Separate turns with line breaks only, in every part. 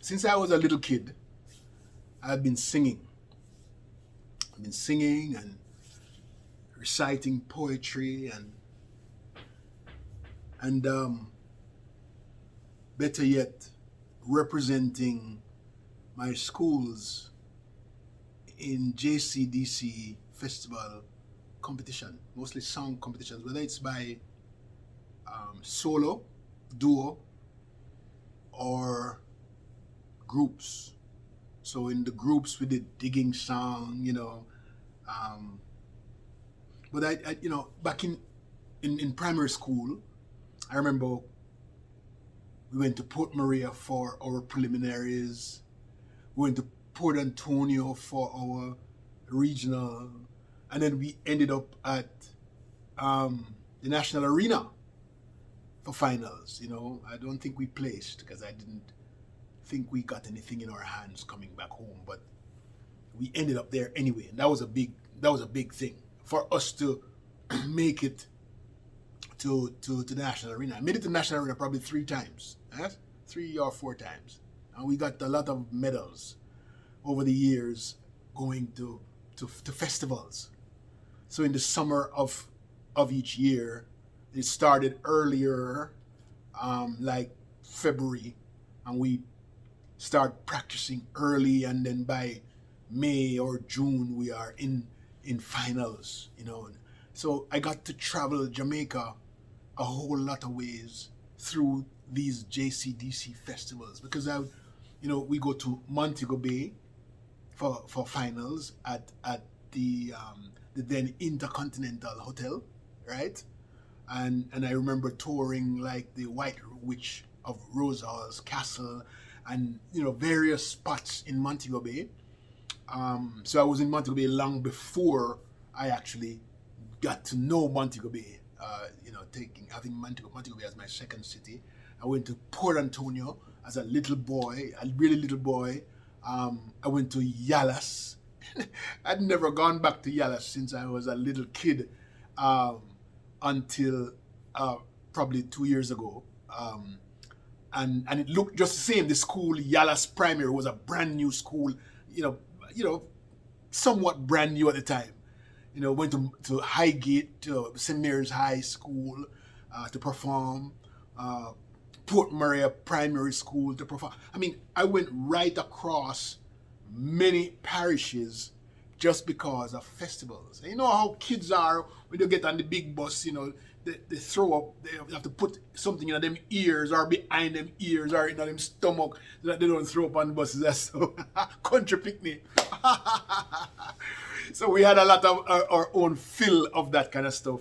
Since I was a little kid, I've been singing. I've been singing and reciting poetry and better yet, representing my schools in JCDC festival competition, mostly song competitions, whether it's by solo, duo, or groups. So in the groups we did digging song, but back in primary school, I remember we went to Port Maria for our preliminaries. We went to Port Antonio for our regional, and then we ended up at the National Arena for finals. I don't think we placed because I didn't think we got anything in our hands coming back home, but we ended up there anyway, and that was a big thing for us to make it to the National Arena. I made it to the National Arena probably 3 times, 3 or 4 times, and we got a lot of medals over the years going to festivals. So in the summer of each year, it started earlier, like February, and we start practicing early, and then by May or June we are in finals. So I got to travel Jamaica a whole lot of ways through these JCDC festivals because we go to Montego Bay for finals at the then Intercontinental Hotel, right? And I remember touring like the White Witch of Rosehall's Castle and various spots in Montego Bay. So I was in Montego Bay long before I actually got to know Montego Bay. Having Montego Bay as my second city. I went to Port Antonio as a little boy, a really little boy. I went to Yallas. I'd never gone back to Yallas since I was a little kid, until probably 2 years ago. And it looked just the same. The school, Yallas Primary, was a brand new school, somewhat brand new at the time. Went to Highgate, to St. Mary's High School to perform, Port Maria Primary School to perform. I mean, I went right across many parishes just because of festivals. And you know how kids are when they get on the big bus, they throw up, they have to put something in them ears or behind them ears or in them stomach so that they don't throw up on the buses. That's so country picnic. So we had a lot of our own fill of that kind of stuff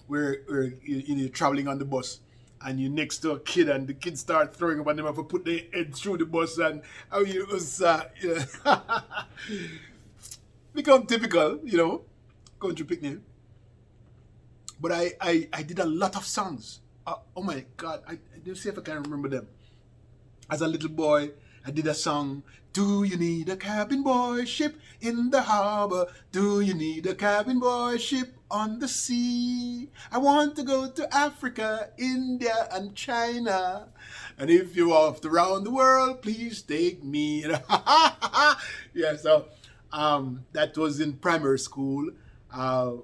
where you're traveling on the bus and you're next to a kid and the kids start throwing up and them have to put their head through the bus and it was become typical, country picnic. But I did a lot of songs. Oh my God, I let's see if I can remember them. As a little boy, I did a song. Do you need a cabin boy ship in the harbor? Do you need a cabin boy ship on the sea? I want to go to Africa, India, and China. And if you're off around the world, please take me. Yeah, so that was in primary school.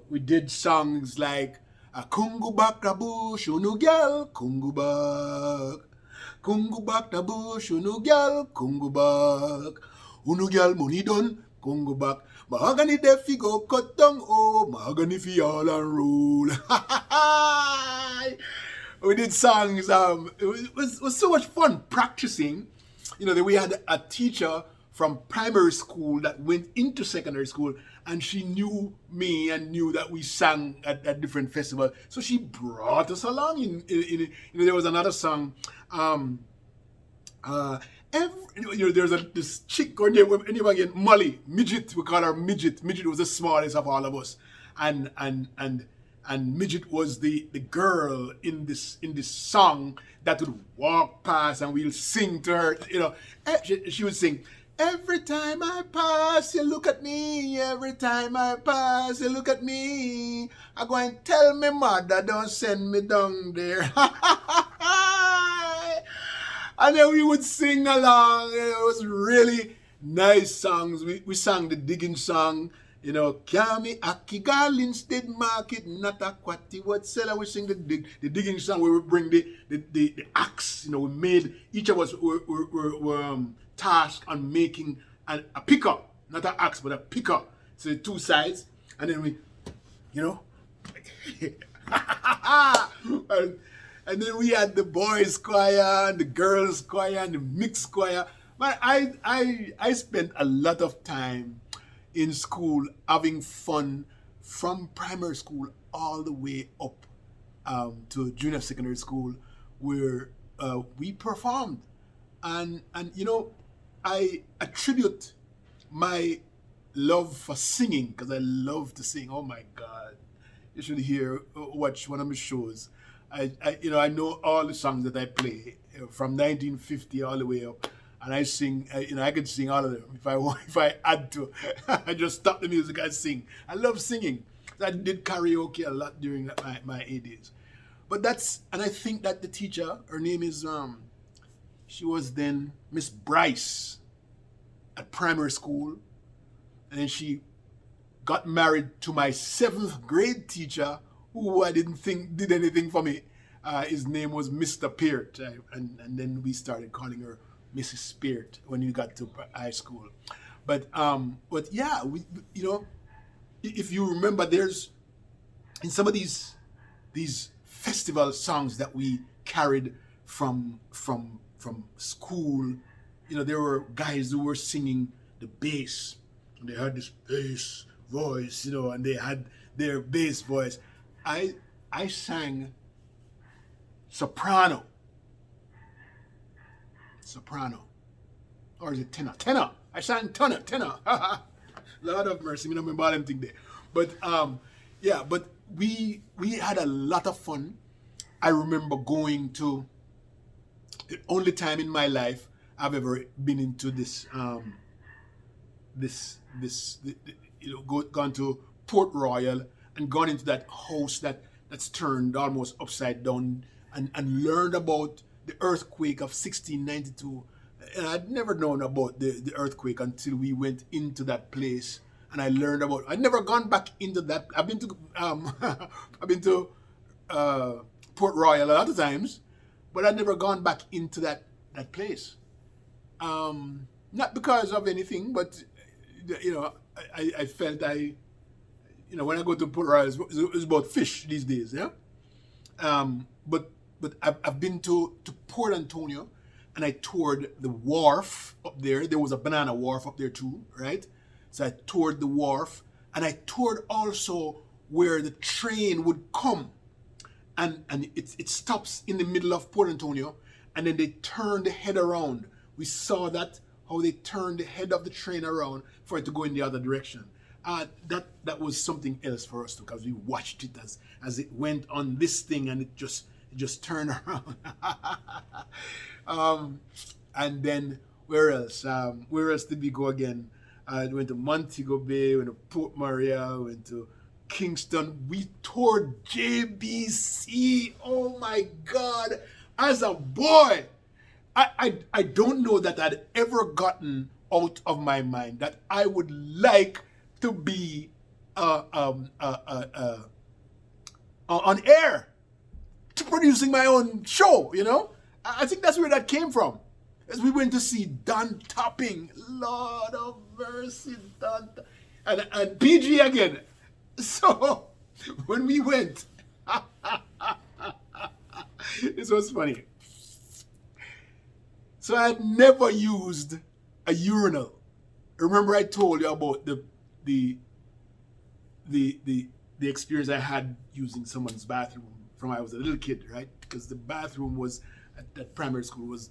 We did songs like Kungu bak da bush, unu gyal, kungu bak. Kungu bak da bush, unu gyal, kungu bak. Unu gyal money done, kungu bak. Mahogany defi go cut down, oh, mahogany fi all and roll. We did songs, it was so much fun practicing. We had a teacher from primary school that went into secondary school, and she knew me and knew that we sang at different festivals. So she brought us along. There was another song. There's this chick or anyway again, Molly, Midget. We call her Midget. Midget was the smallest of all of us, and Midget was the girl in this song that would walk past, and we'll sing to her. She would sing. Every time I pass, you look at me. Every time I pass, you look at me. I go and tell me mother, don't send me down there. And then we would sing along. It was really nice songs. We sang the digging song, Kami Akigal instead market, not a quati what seller. We sing the digging song where we bring the axe. We made, each of us were tasked on making a picker, not an axe, but a picker. So the two sides. And then we, and then we had the boys choir and the girls choir and the mixed choir. But I spent a lot of time in school having fun from primary school all the way up to junior secondary school, where we performed. And I attribute my love for singing, because I love to sing. Oh my God. You should watch one of my shows. I know all the songs that I play from 1950 all the way up, and I sing. I could sing all of them if I had to. I just stop the music and sing. I love singing. I did karaoke a lot during my A days. But and I think that the teacher, her name is she was then Miss Bryce at primary school, and then she got married to my 7th grade teacher, who I didn't think did anything for me. His name was Mr. Peart, and then we started calling her Mrs. Peart when we got to high school. But yeah, if you remember, there's in some of these festival songs that we carried from school, there were guys who were singing the bass, and they had this bass voice, and they had their bass voice. I sang soprano, or is it tenor? Tenor. I sang tenor. Lord of mercy, I don't remember all them thing there. But yeah, but we had a lot of fun. I remember going to the only time in my life I've ever been into gone to Port Royal and gone into that house that's turned almost upside down, and learned about the earthquake of 1692. And I'd never known about the earthquake until we went into that place, and I learned about. I'd never gone back into that. I've been to Port Royal a lot of times, but I'd never gone back into that place. Not because of anything, but I felt when I go to Port Royal, it's about fish these days, yeah. But I've been to Port Antonio, and I toured the wharf up there. There was a banana wharf up there too, right? So I toured the wharf, and I toured also where the train would come, and it stops in the middle of Port Antonio, and then they turn the head around. We saw that, how they turned the head of the train around for it to go in the other direction. That was something else for us too, because we watched it as it went on this thing, and it just turned around. And then where else? Where else did we go again? We went to Montego Bay, went to Port Maria, went to Kingston. We toured JBC. Oh my God! As a boy, I don't know that I'd ever gotten out of my mind that I would like to be on air, to producing my own show. I think that's where that came from. As we went to see Don Topping, Lord of mercy, and PG again. So when we went, this was funny. So I had never used a urinal. Remember I told you about the experience I had using someone's bathroom from when I was a little kid, right? Because the bathroom was at that primary school was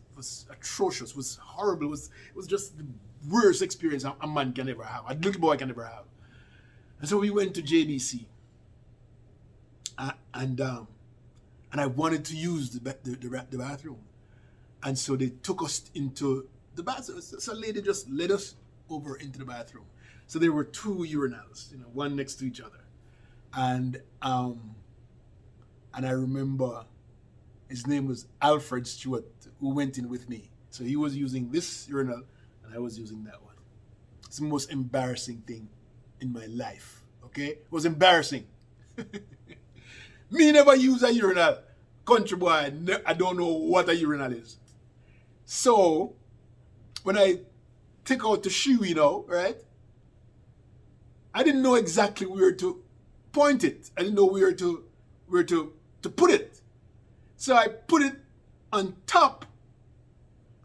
atrocious, was horrible, it was just the worst experience a man can ever have, a little boy can ever have. And so we went to JBC, and I wanted to use the bathroom, and so they took us into the bathroom. So a lady just led us over into the bathroom. So there were 2 urinals, one next to each other, and I remember His name was Alfred Stewart, who went in with me. So he was using this urinal, and I was using that one. It's the most embarrassing thing in my life. Okay? It was embarrassing. Me never use a urinal. Country boy, I don't know what a urinal is. So, when I take out the shoe, right? I didn't know exactly where to point it. I didn't know where to put it. So I put it on top,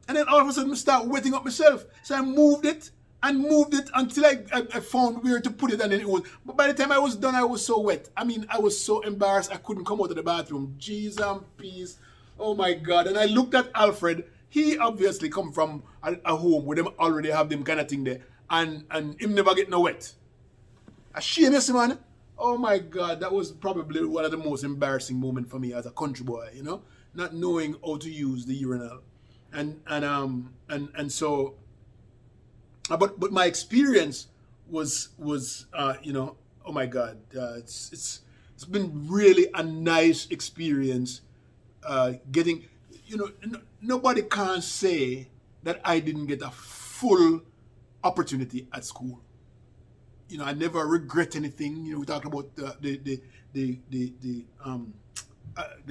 and then all of a sudden I start wetting up myself. So I moved it until I found where to put it, and then it was. But by the time I was done, I was so wet. I mean, I was so embarrassed I couldn't come out of the bathroom. Jeez and peace. Oh my God. And I looked at Alfred. He obviously come from a home where them already have them kind of thing there, and him never get no wet. A shameless man. Oh my God, that was probably one of the most embarrassing moments for me as a country boy, not knowing how to use the urinal, and so, but my experience was oh my God, it's been really a nice experience, getting, nobody can say that I didn't get a full opportunity at school. I never regret anything. We talked about the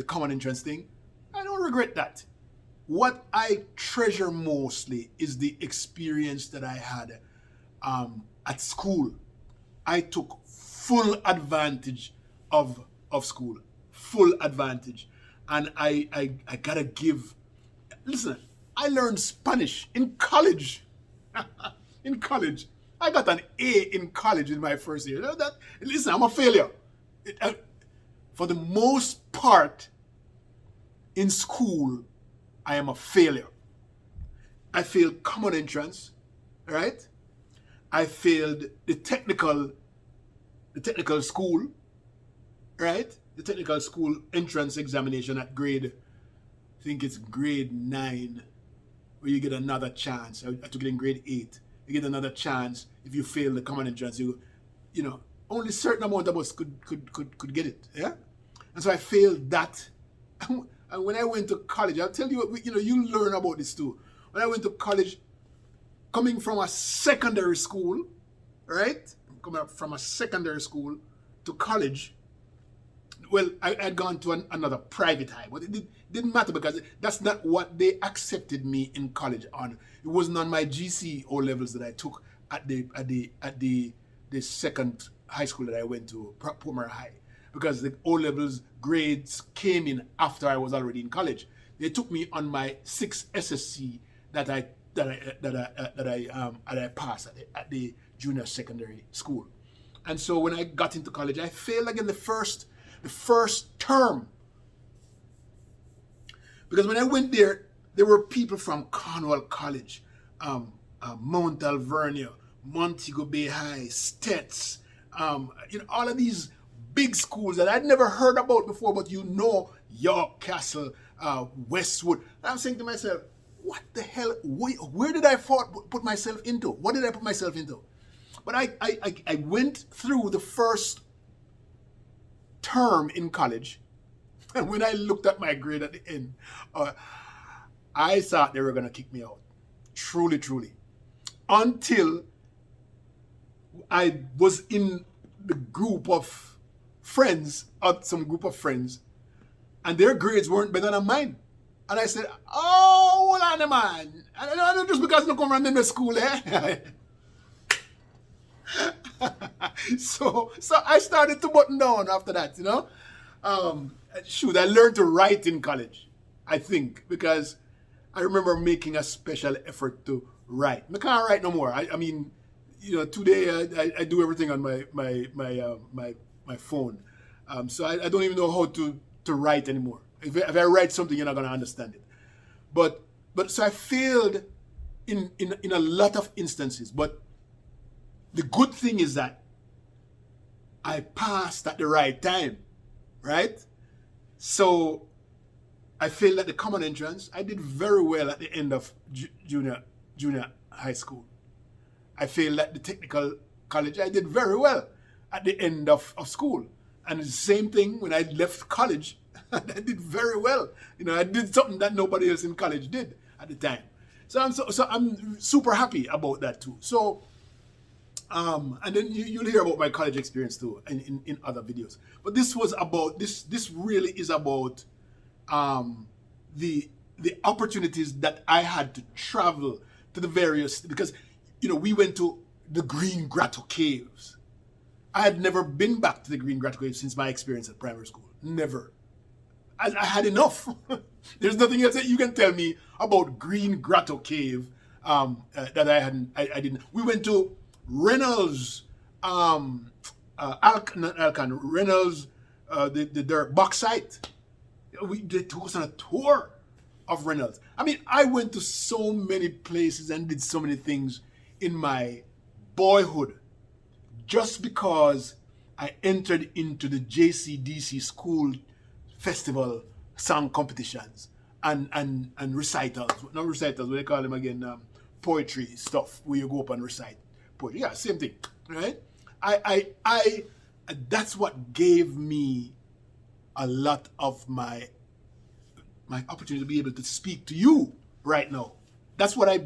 common entrance thing. I don't regret that. What I treasure mostly is the experience that I had at school. I took full advantage of school, full advantage, and I gotta give. Listen, I learned Spanish in college. In college. I got an A in college in my first year. Listen, I'm a failure. For the most part, in school, I am a failure. I failed common entrance, right? I failed the technical school, right? The technical school entrance examination at I think it's grade 9, where you get another chance. I took it in grade 8. You get another chance if you fail the common entrance. Only certain amount of us could get it. Yeah, and so I failed that. And when I went to college, I'll tell you, you learn about this too. When I went to college, coming from a secondary school, right? Coming up from a secondary school to college. Well, I had gone to another private high, but it didn't matter because that's not what they accepted me in college on. It wasn't on my GCE levels that I took at the second high school that I went to, Portmore High, because the O levels grades came in after I was already in college. They took me on my 6th SSC that I passed at the junior secondary school, and so when I got into college, I failed again the first term. Because when I went there were people from Cornwall College, Mount Alvernia, Montego Bay High, Stets, all of these big schools that I'd never heard about before, but York Castle, Westwood. And I'm saying to myself, what the hell, where did I put myself into? What did I put myself into? But I went through the first term in college, and when I looked at my grade at the end, I thought they were going to kick me out. Truly, until I was in the group of friends, some group of friends, and their grades weren't better than mine. And I said, oh, hold on, man. I don't just because I come from the school, eh? So I started to button down after that, I learned to write in college, I think, because I remember making a special effort to write. I can't write no more. I mean, today I do everything on my phone. So I don't even know how to write anymore. If I write something, you're not going to understand it. But so I failed in a lot of instances. But the good thing is that I passed at the right time, right? So I failed at the common entrance. I did very well at the end of junior high school. I failed at the technical college. I did very well at the end of school. And the same thing when I left college. I did very well. I did something that nobody else in college did at the time. So I'm super happy about that too. So and then you'll hear about my college experience too in other videos. But this was about this really is about the opportunities that I had to travel to the various, because we went to the Green Grotto Caves. I had never been back to the Green Grotto Caves since my experience at primary school. Never. I had enough. There's nothing else that you can tell me about Green Grotto Cave that I didn't. We went to Reynolds, Reynolds, their bauxite. They took us on a tour of Reynolds. I mean, I went to so many places and did so many things in my boyhood just because I entered into the JCDC school festival song competitions and recitals. Not recitals, what they call them again? Poetry stuff, where you go up and recite poetry. Yeah, same thing, right? I that's what gave me a lot of my opportunity to be able to speak to you right now. That's what I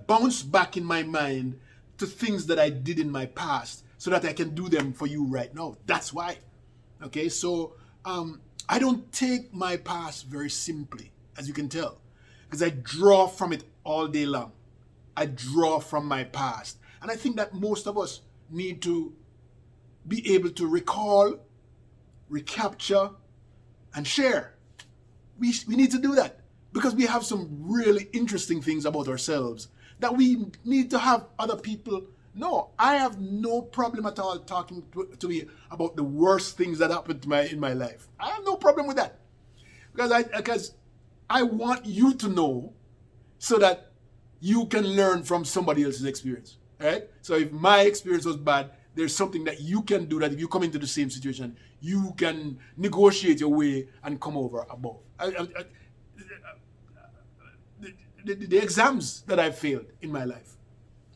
bounce back in my mind to things that I did in my past so that I can do them for you right now. That's why. Okay, so I don't take my past very simply, as you can tell, because I draw from it all day long. I draw from my past. And I think that most of us need to be able to recall, recapture, and share. We need to do that because we have some really interesting things about ourselves that we need to have other people know. I have no problem at all talking to me about the worst things that happened to in my life. I have no problem with that because I want you to know so that you can learn from somebody else's experience. Right? So if my experience was bad, there's something that you can do that if you come into the same situation, you can negotiate your way and come over above. The exams that I failed in my life,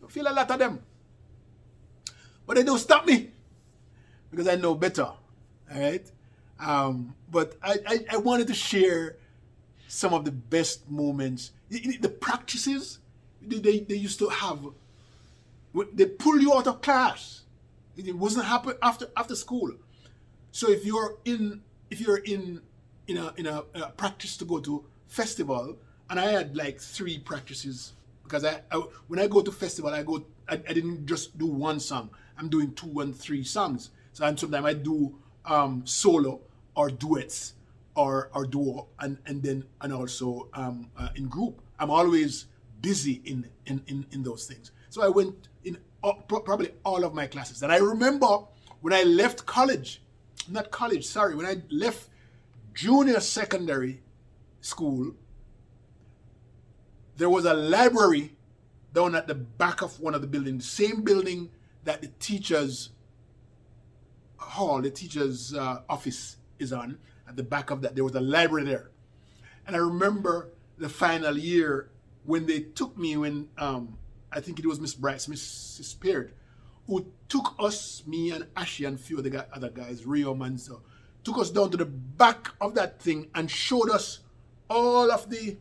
I feel a lot of them. But they don't stop me because I know better. All right? But I wanted to share some of the best moments. The practices they used to have, they pull you out of class. It wasn't happen after school. So if you're in a practice to go to festival, and I had like 3 practices because I when I go to festival I didn't just do one song. I'm doing 2 and 3 songs. So and sometimes I do solo or duets or duo and also in group. I'm always busy in those things. So I went in probably all of my classes. And I remember when I left college, when I left junior secondary school, there was a library down at the back of one of the buildings, the same building that the teacher's hall, the teacher's office is on. At the back of that, there was a library there. And I remember the final year when they took me, when I think it was Mrs. Peard, who took us, me and Ashley and a few of the other guys, Rio Manso, took us down to the back of that thing and showed us all of the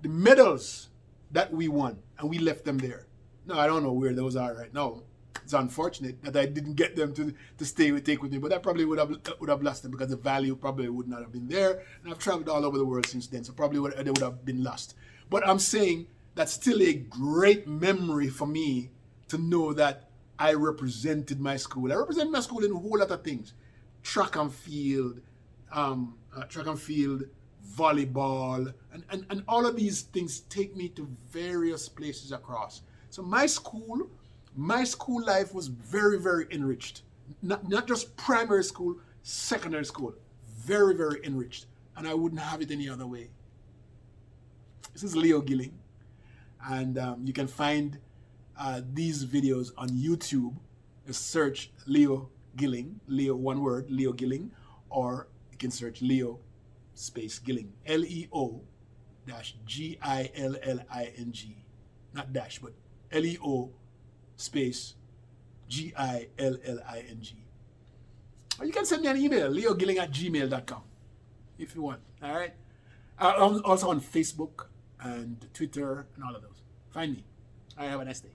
medals that we won, and we left them there. Now, I don't know where those are right now. It's unfortunate that I didn't get them to take with me, but I probably would have lost them because the value probably would not have been there. And I've traveled all over the world since then, so probably they would have been lost. But I'm saying that's still a great memory for me to know that I represented my school. I represented my school in a whole lot of things: track and field, volleyball, and all of these things take me to various places across. So my school life was very, very enriched. Not just primary school, secondary school. Very, very enriched. And I wouldn't have it any other way. This is Leo Gilling. And you can find these videos on YouTube. Just search Leo Gilling. Leo, one word, Leo Gilling. Or you can search Leo space Gilling. Leo-Gilling. Not dash, but Leo space Gilling. Or you can send me an email, leogilling@gmail.com, if you want. All right. I'm also on Facebook and Twitter and all of those. Find me. All right. Have a nice day.